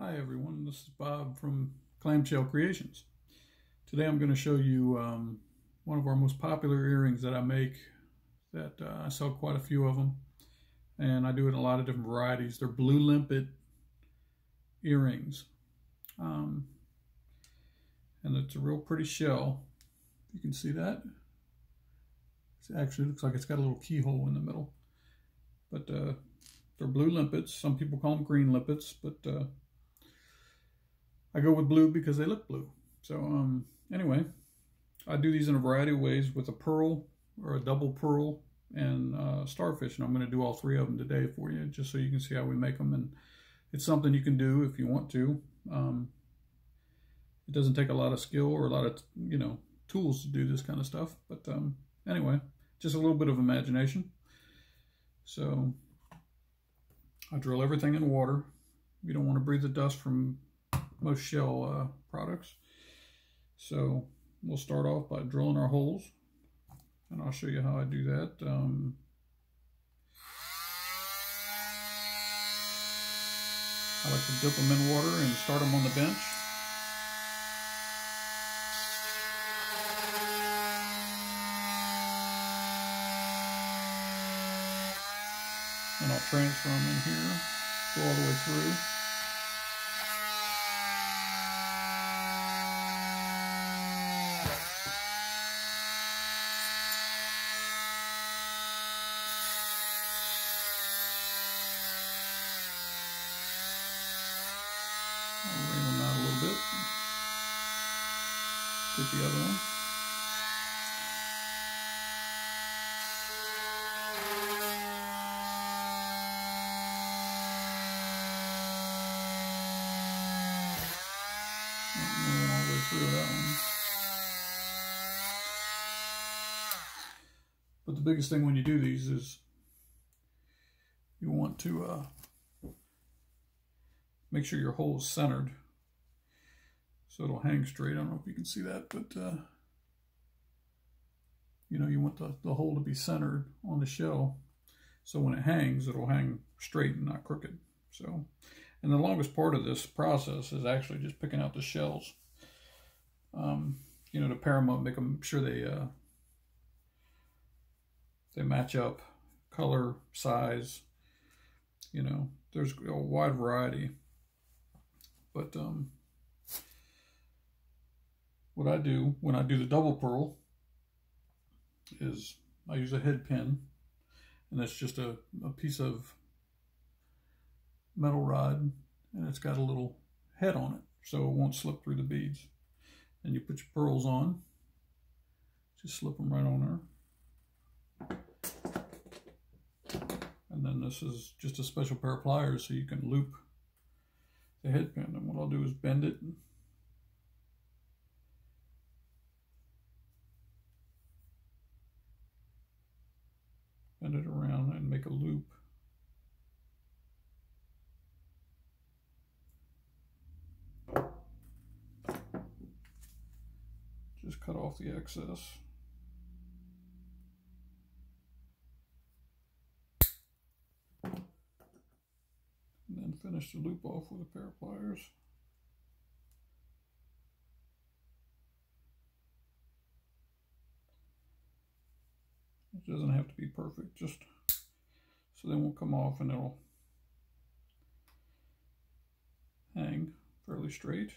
Hi everyone, this is Bob from Clamshell Creations. Today I'm going to show you one of our most popular earrings that I make. I sell quite a few of them, and I do it in a lot of different varieties. They're blue limpet earrings, and it's a real pretty shell. You can see that. It actually looks like it's got a little keyhole in the middle, but they're blue limpets. Some people call them green limpets, but I go with blue because they look blue. So anyway, I do these in a variety of ways with a pearl or a double pearl and starfish, and I'm going to do all three of them today for you, just so you can see how we make them. And it's something you can do if you want to. It doesn't take a lot of skill or a lot of tools to do this kind of stuff, but anyway, just a little bit of imagination. So I drill everything in water. You don't want to breathe the dust from most shell products. So we'll start off by drilling our holes, and I'll show you how I do that. I like to dip them in water and start them on the bench. And I'll transfer them in here, go all the way through. I'll wring them out a little bit. Get the other one. And all the way through that one. But the biggest thing when you do these is you want to make sure your hole is centered so it'll hang straight. I don't know if you can see that, but you want the hole to be centered on the shell, so when it hangs, it'll hang straight and not crooked. So, and the longest part of this process is actually just picking out the shells, to pair them up, make them sure they match up, color, size. There's a wide variety. But what I do when I do the double pearl is I use a head pin, and that's just a piece of metal rod, and it's got a little head on it so it won't slip through the beads. And you put your pearls on, just slip them right on there. And then this is just a special pair of pliers so you can loop the head pin. And what I'll do is bend it. Bend it around and make a loop. Just cut off the excess. And then finish the loop off with a pair of pliers. It doesn't have to be perfect, just so they won't come off and it'll hang fairly straight.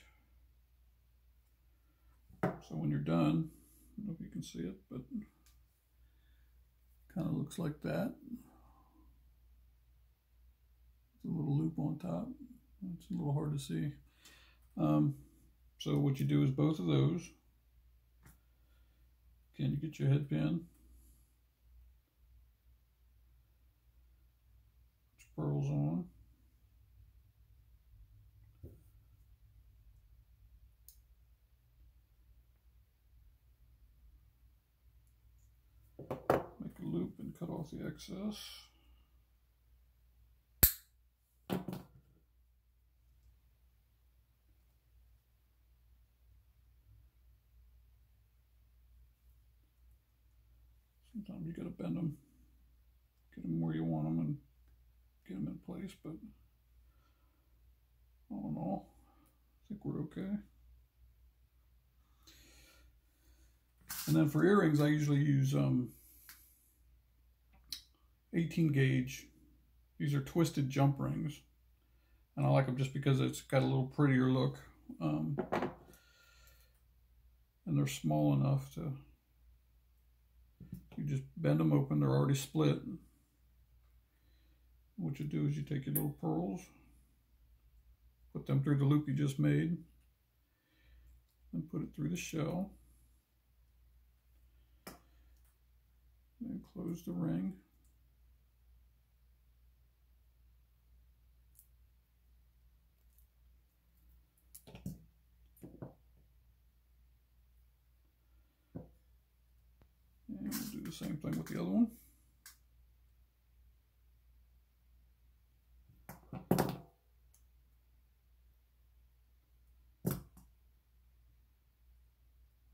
So when you're done, I don't know if you can see it, but it kind of looks like that. A little loop on top. It's a little hard to see. So what you do is both of those. Again, you get your head pin, put your pearls on, make a loop and cut off the excess. Sometimes you got to bend them, get them where you want them, and get them in place. But all in in all. I think we're okay. And then for earrings, I usually use 18 gauge. These are twisted jump rings. And I like them just because it's got a little prettier look. And they're small enough to, you just bend them open. They're already split. What you do is you take your little pearls, put them through the loop you just made, and put it through the shell. Then close the ring. And we'll do the same thing with the other one.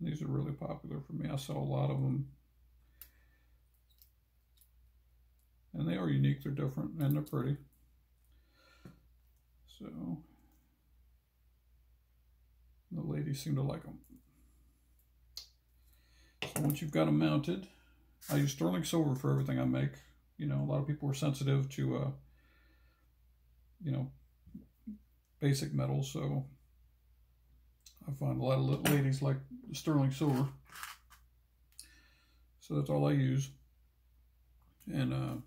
These are really popular for me. I sell a lot of them. And they are unique, they're different, and they're pretty. So, the ladies seem to like them. So once you've got them mounted, I use sterling silver for everything I make. You know, a lot of people are sensitive to, you know, basic metals, so I find a lot of ladies like sterling silver. So that's all I use. And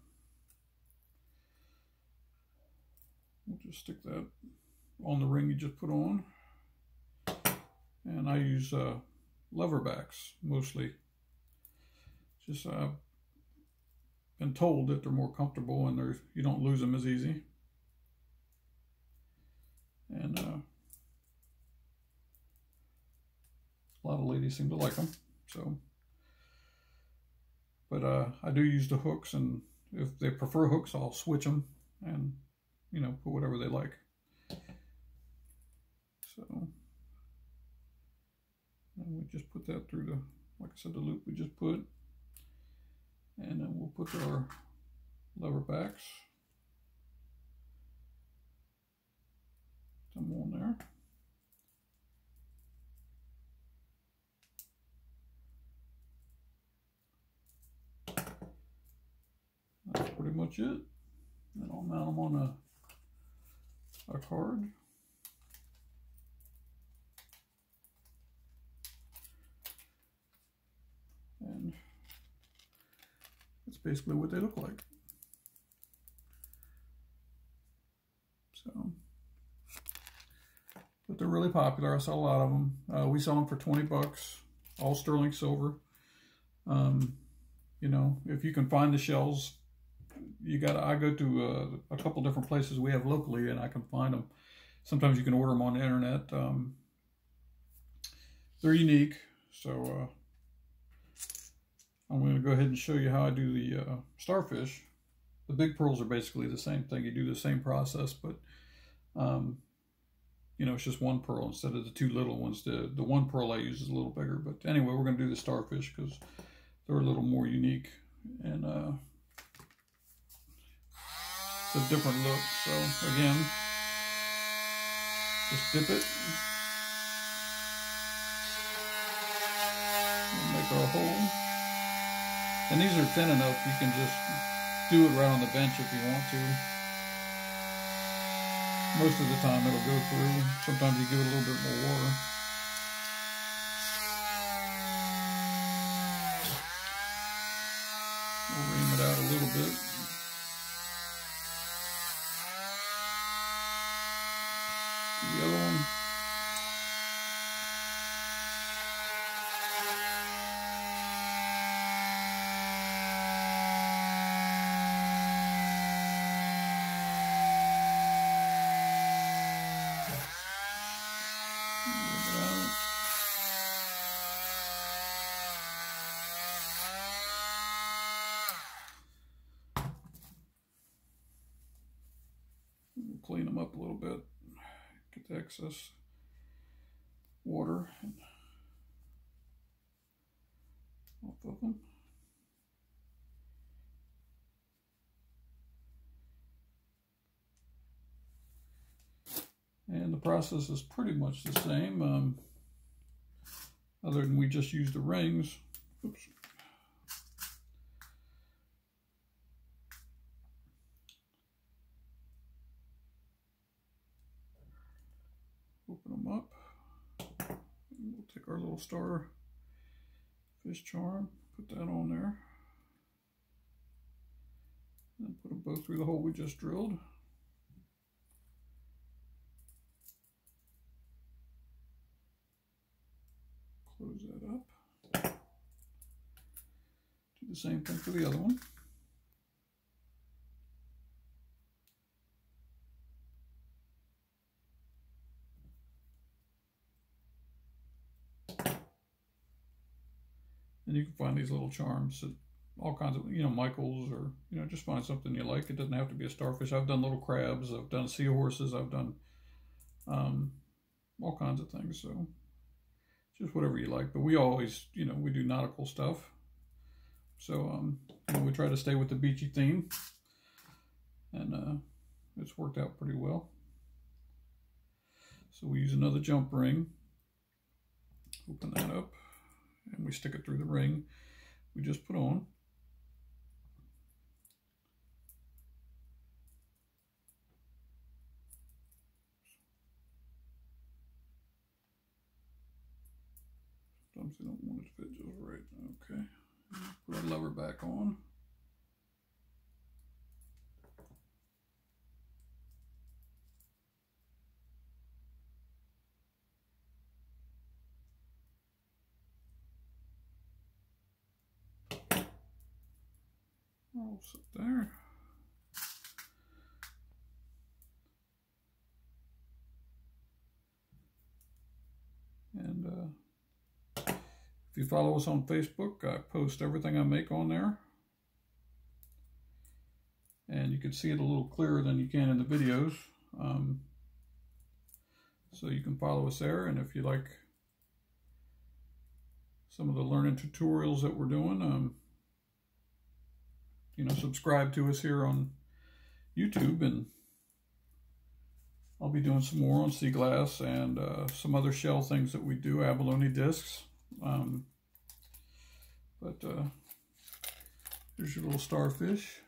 we'll just stick that on the ring you just put on. And I use lever backs mostly. Just I've been told that they're more comfortable and you don't lose them as easy. And a lot of ladies seem to like them. So, but I do use the hooks, and if they prefer hooks, I'll switch them and, you know, put whatever they like. So, and we just put that through the, like I said, the loop we just put. And then we'll put our lever backs. Them on there. That's pretty much it. Then I'll mount them on a card. And that's basically what they look like. So, but they're really popular. I sell a lot of them. We sell them for 20 bucks, all sterling silver. You know, if you can find the shells, I go to a couple different places we have locally, and I can find them. Sometimes you can order them on the internet. They're unique, so I'm going to go ahead and show you how I do the starfish. The big pearls are basically the same thing. You do the same process, but you know, it's just one pearl instead of the two little ones. The one pearl I use is a little bigger. But anyway, we're going to do the starfish because they're a little more unique, and it's a different look. So again, just dip it and make our hole. And these are thin enough, you can just do it right on the bench if you want to. Most of the time it'll go through. Sometimes you give it a little bit more water. We'll ream it out a little bit. The other one. We'll clean them up a little bit, get the excess water off of them. And And the process is pretty much the same, other than we just use the rings. Oops. Open them up. And we'll take our little starfish charm, put that on there, and put them both through the hole we just drilled. Close that up. Do the same thing for the other one. And you can find these little charms at all kinds of, Michael's, or, just find something you like. It doesn't have to be a starfish. I've done little crabs, I've done seahorses, I've done all kinds of things. So just whatever you like. But we always, we do nautical stuff. So, we try to stay with the beachy theme. And it's worked out pretty well. So we use another jump ring. Open that up. And we stick it through the ring we just put on. Sometimes they don't want it to fit just right. Okay. Put our lever back on. I'll sit there. And if you follow us on Facebook, I post everything I make on there. And you can see it a little clearer than you can in the videos. So you can follow us there. And if you like some of the learning tutorials that we're doing, subscribe to us here on YouTube, and I'll be doing some more on sea glass and some other shell things that we do, abalone discs. Here's your little starfish.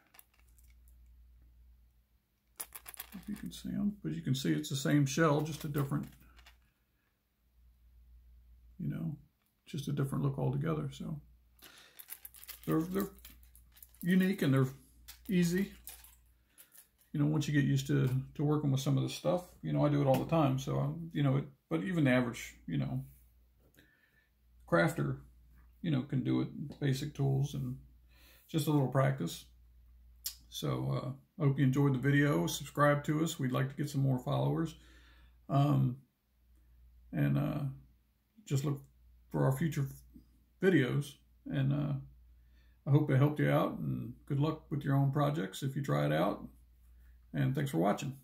If you can see them, but you can see it's the same shell, just a different, just a different look altogether. So they're unique and they're easy. Once you get used to working with some of this stuff, I do it all the time. So, but even the average, crafter, can do it, basic tools and just a little practice. So, I hope you enjoyed the video. Subscribe to us. We'd like to get some more followers. Just look for our future videos. And, I hope it helped you out, and good luck with your own projects if you try it out. And thanks for watching.